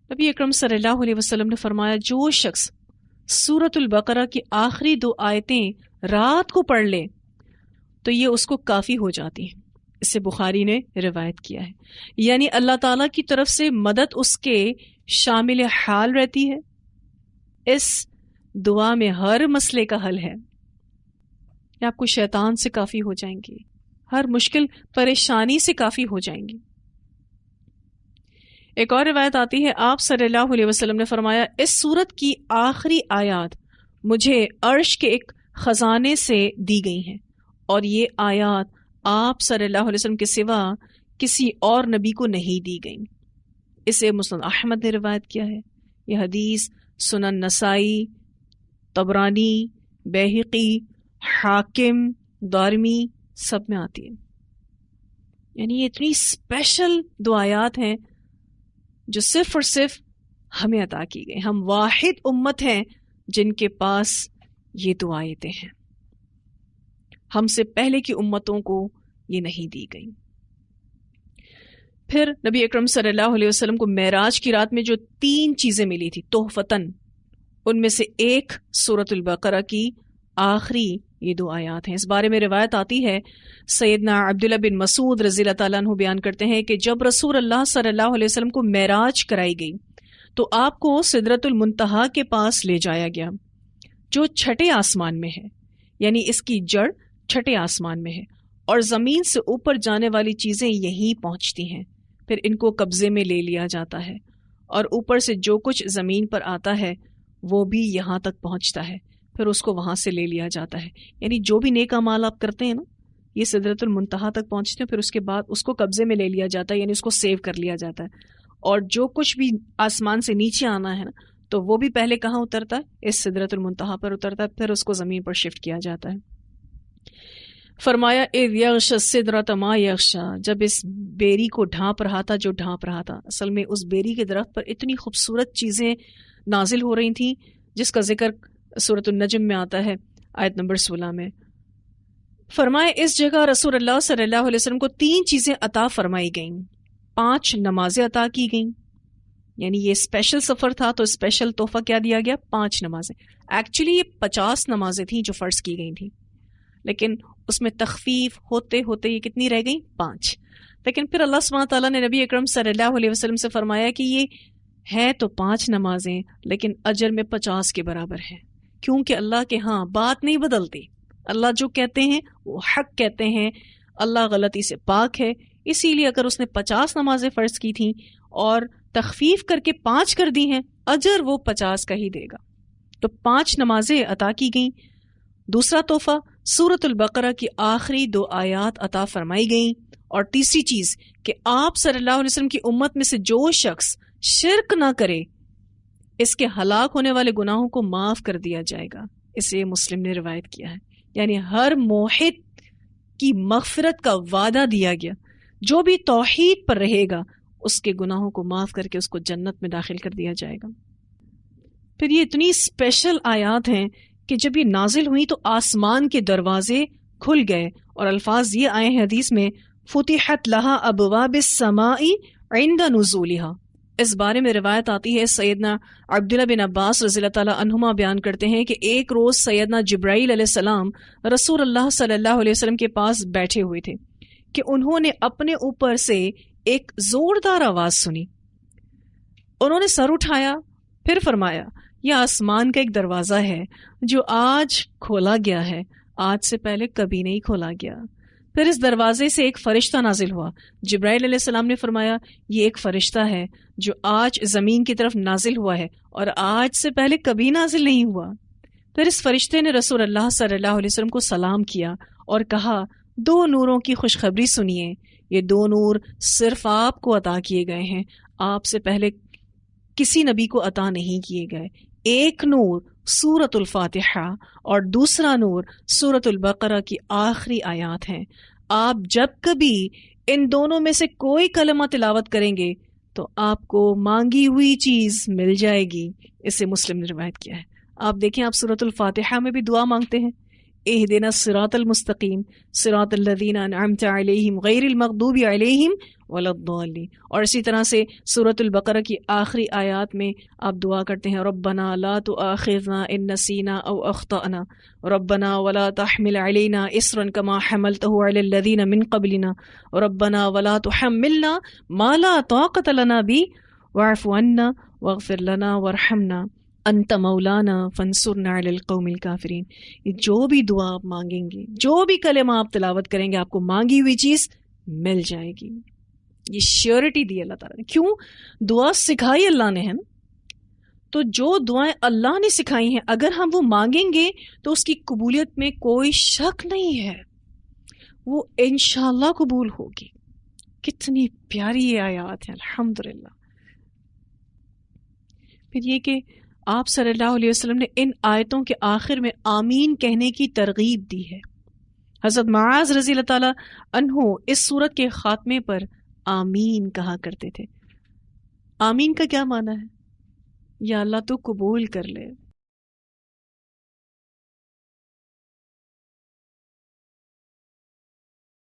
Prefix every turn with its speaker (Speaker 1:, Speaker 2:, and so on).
Speaker 1: نبی اکرم صلی اللہ علیہ وسلم نے فرمایا جو شخص سورۃ البقرہ کی آخری 2 آیتیں رات کو پڑھ لے تو یہ اس کو کافی ہو جاتی ہیں. اسے بخاری نے روایت کیا ہے. یعنی اللہ تعالیٰ کی طرف سے مدد اس کے شامل حال رہتی ہے. اس دعا میں ہر مسئلے کا حل ہے. یا آپ کو شیطان سے کافی ہو جائیں گی، ہر مشکل پریشانی سے کافی ہو جائیں گی. ایک اور روایت آتی ہے، آپ صلی اللہ علیہ وسلم نے فرمایا اس سورت کی آخری آیات مجھے عرش کے ایک خزانے سے دی گئی ہیں، اور یہ آیات آپ صلی اللہ علیہ وسلم کے سوا کسی اور نبی کو نہیں دی گئیں. اسے مسند احمد نے روایت کیا ہے. یہ حدیث سنن نسائی، طبرانی، بیہقی، حاکم، دارمی سب میں آتی ہے. یعنی یہ اتنی اسپیشل دعایات ہیں جو صرف اور صرف ہمیں عطا کی گئی. ہم واحد امت ہیں جن کے پاس یہ دعایتیں ہیں. ہم سے پہلے کی امتوں کو یہ نہیں دی گئی. پھر نبی اکرم صلی اللہ علیہ وسلم کو معراج کی رات میں جو 3 چیزیں ملی تھی تحفتاً، ان میں سے ایک سورۃ البقرہ کی آخری یہ 2 آیات ہیں. اس بارے میں روایت آتی ہے، سیدنا عبداللہ بن مسعود رضی اللہ تعالیٰ عنہ بیان کرتے ہیں کہ جب رسول اللہ صلی اللہ علیہ وسلم کو معراج کرائی گئی تو آپ کو سدرۃ المنتہا کے پاس لے جایا گیا جو چھٹے آسمان میں ہے. یعنی اس کی جڑ چھٹے آسمان میں ہے اور زمین سے اوپر جانے والی چیزیں یہیں پہنچتی ہیں. پھر ان کو قبضے میں لے لیا جاتا ہے اور اوپر سے جو کچھ زمین پر آتا ہے وہ بھی یہاں تک پہنچتا ہے، پھر اس کو وہاں سے لے لیا جاتا ہے. یعنی جو بھی نیک اعمال آپ کرتے ہیں نا، یہ سدرۃ المنتہا تک پہنچتے ہیں، پھر اس کے بعد اس کو قبضے میں لے لیا جاتا ہے، یعنی اس کو سیو کر لیا جاتا ہے. اور جو کچھ بھی آسمان سے نیچے آنا ہے نا، تو وہ بھی پہلے کہاں اترتا ہے؟ اس سدرۃ المنتہا پر اترتا ہے، پھر اس کو زمین پر شفٹ کیا جاتا ہے. فرمایا اذ یغشی السدرۃ ما یغشی، جب اس بیری کو ڈھانپ رہا تھا جو ڈھانپ رہا تھا. اصل میں اس بیری کے درخت پر اتنی خوبصورت چیزیں نازل ہو رہی تھیں جس کا ذکر سورۃ النجم میں آتا ہے آیت نمبر 16 میں. فرمایا اس جگہ رسول اللہ صلی اللہ علیہ وسلم کو 3 چیزیں عطا فرمائی گئیں. 5 نمازیں عطا کی گئیں. یعنی یہ اسپیشل سفر تھا تو اسپیشل تحفہ کیا دیا گیا؟ 5 نمازیں. ایکچولی یہ 50 نمازیں تھیں جو فرض کی گئی تھیں، لیکن اس میں تخفیف ہوتے ہوتے یہ کتنی رہ گئیں؟ 5. لیکن پھر اللہ سبحانہ تعالیٰ نے نبی اکرم صلی اللہ علیہ وسلم سے فرمایا کہ یہ ہے تو 5 نمازیں لیکن اجر میں 50 کے برابر ہے، کیونکہ اللہ کے ہاں بات نہیں بدلتی. اللہ جو کہتے ہیں وہ حق کہتے ہیں، اللہ غلطی سے پاک ہے. اسی لیے اگر اس نے 50 نمازیں فرض کی تھیں اور تخفیف کر کے 5 کر دی ہیں، اجر وہ 50 کا ہی دے گا. تو 5 نمازیں عطا کی گئیں. دوسرا تحفہ سورۃ البقرہ کی آخری 2 آیات عطا فرمائی گئیں. اور تیسری چیز کہ آپ صلی اللہ علیہ وسلم کی امت میں سے جو شخص شرک نہ کرے اس کے ہلاک ہونے والے گناہوں کو معاف کر دیا جائے گا. اسے مسلم نے روایت کیا ہے. یعنی ہر موحد کی مغفرت کا وعدہ دیا گیا، جو بھی توحید پر رہے گا اس کے گناہوں کو معاف کر کے اس کو جنت میں داخل کر دیا جائے گا. پھر یہ اتنی اسپیشل آیات ہیں کہ جب یہ نازل ہوئی تو آسمان کے دروازے کھل گئے اور الفاظ یہ آئے ہیں حدیث میں فتحت لہا ابواب السماء عند نزولها. اس بارے میں روایت آتی ہے، سیدنا عبداللہ بن عباس رضی اللہ تعالیٰ عنہما بیان کرتے ہیں کہ ایک روز سیدنا جبرائیل علیہ السلام رسول اللہ صلی اللہ علیہ وسلم کے پاس بیٹھے ہوئے تھے کہ انہوں نے اپنے اوپر سے ایک زوردار آواز سنی. انہوں نے سر اٹھایا، پھر فرمایا یہ آسمان کا ایک دروازہ ہے جو آج کھولا گیا ہے، آج سے پہلے کبھی نہیں کھولا گیا. پھر اس دروازے سے ایک فرشتہ نازل ہوا. جبرائیل علیہ السلام نے فرمایا یہ ایک فرشتہ ہے جو آج زمین کی طرف نازل ہوا ہے اور آج سے پہلے کبھی نازل نہیں ہوا. پھر اس فرشتے نے رسول اللہ صلی اللہ علیہ وسلم کو سلام کیا اور کہا 2 نوروں کی خوشخبری سنیے. یہ 2 نور صرف آپ کو عطا کیے گئے ہیں، آپ سے پہلے کسی نبی کو عطا نہیں کیے گئے. ایک نور سورۃ الفاتحہ اور دوسرا نور سورۃ البقرہ کی آخری آیات ہیں. آپ جب کبھی ان دونوں میں سے کوئی کلمہ تلاوت کریں گے تو آپ کو مانگی ہوئی چیز مل جائے گی. اسے مسلم نے روایت کیا ہے. آپ دیکھیں، آپ سورۃ الفاتحہ میں بھی دعا مانگتے ہیں، اہدنا الصراط المستقیم صراط الذین انعمت علیہم غیر المغضوب علیہم ولا الضالین. اور اسی طرح سے سورۃ البقرہ کی آخری آیات میں آپ دعا کرتے ہیں ربنا لا تؤاخذنا ان نسینا او اخطأنا ربنا ولا تحمل علینا اصرا کما حملته علی الذین من قبلنا ربنا ولا تحملنا ما لا طاقۃ لنا به واعف عنا واغفر لنا وارحمنا انت مولانا فانصرنا علی القوم الکافرین. جو بھی دعا آپ مانگیں گے، جو بھی کلمہ آپ تلاوت کریں گے، آپ کو مانگی ہوئی چیز مل جائے گی. یہ شیورٹی دی اللہ تعالیٰ نے. کیوں؟ دعا سکھائی اللہ نے ہے نا. تو جو دعائیں اللہ نے سکھائی ہیں اگر ہم وہ مانگیں گے تو اس کی قبولیت میں کوئی شک نہیں ہے، وہ انشاءاللہ قبول ہوگی. کتنی پیاری یہ آیات ہیں الحمدللہ. پھر یہ کہ آپ صلی اللہ علیہ وسلم نے ان آیتوں کے آخر میں آمین کہنے کی ترغیب دی ہے. حضرت معاذ رضی اللہ تعالیٰ عنہ اس سورت کے خاتمے پر آمین کہا کرتے تھے. آمین کا کیا معنی ہے؟ یا اللہ تو قبول کر لے.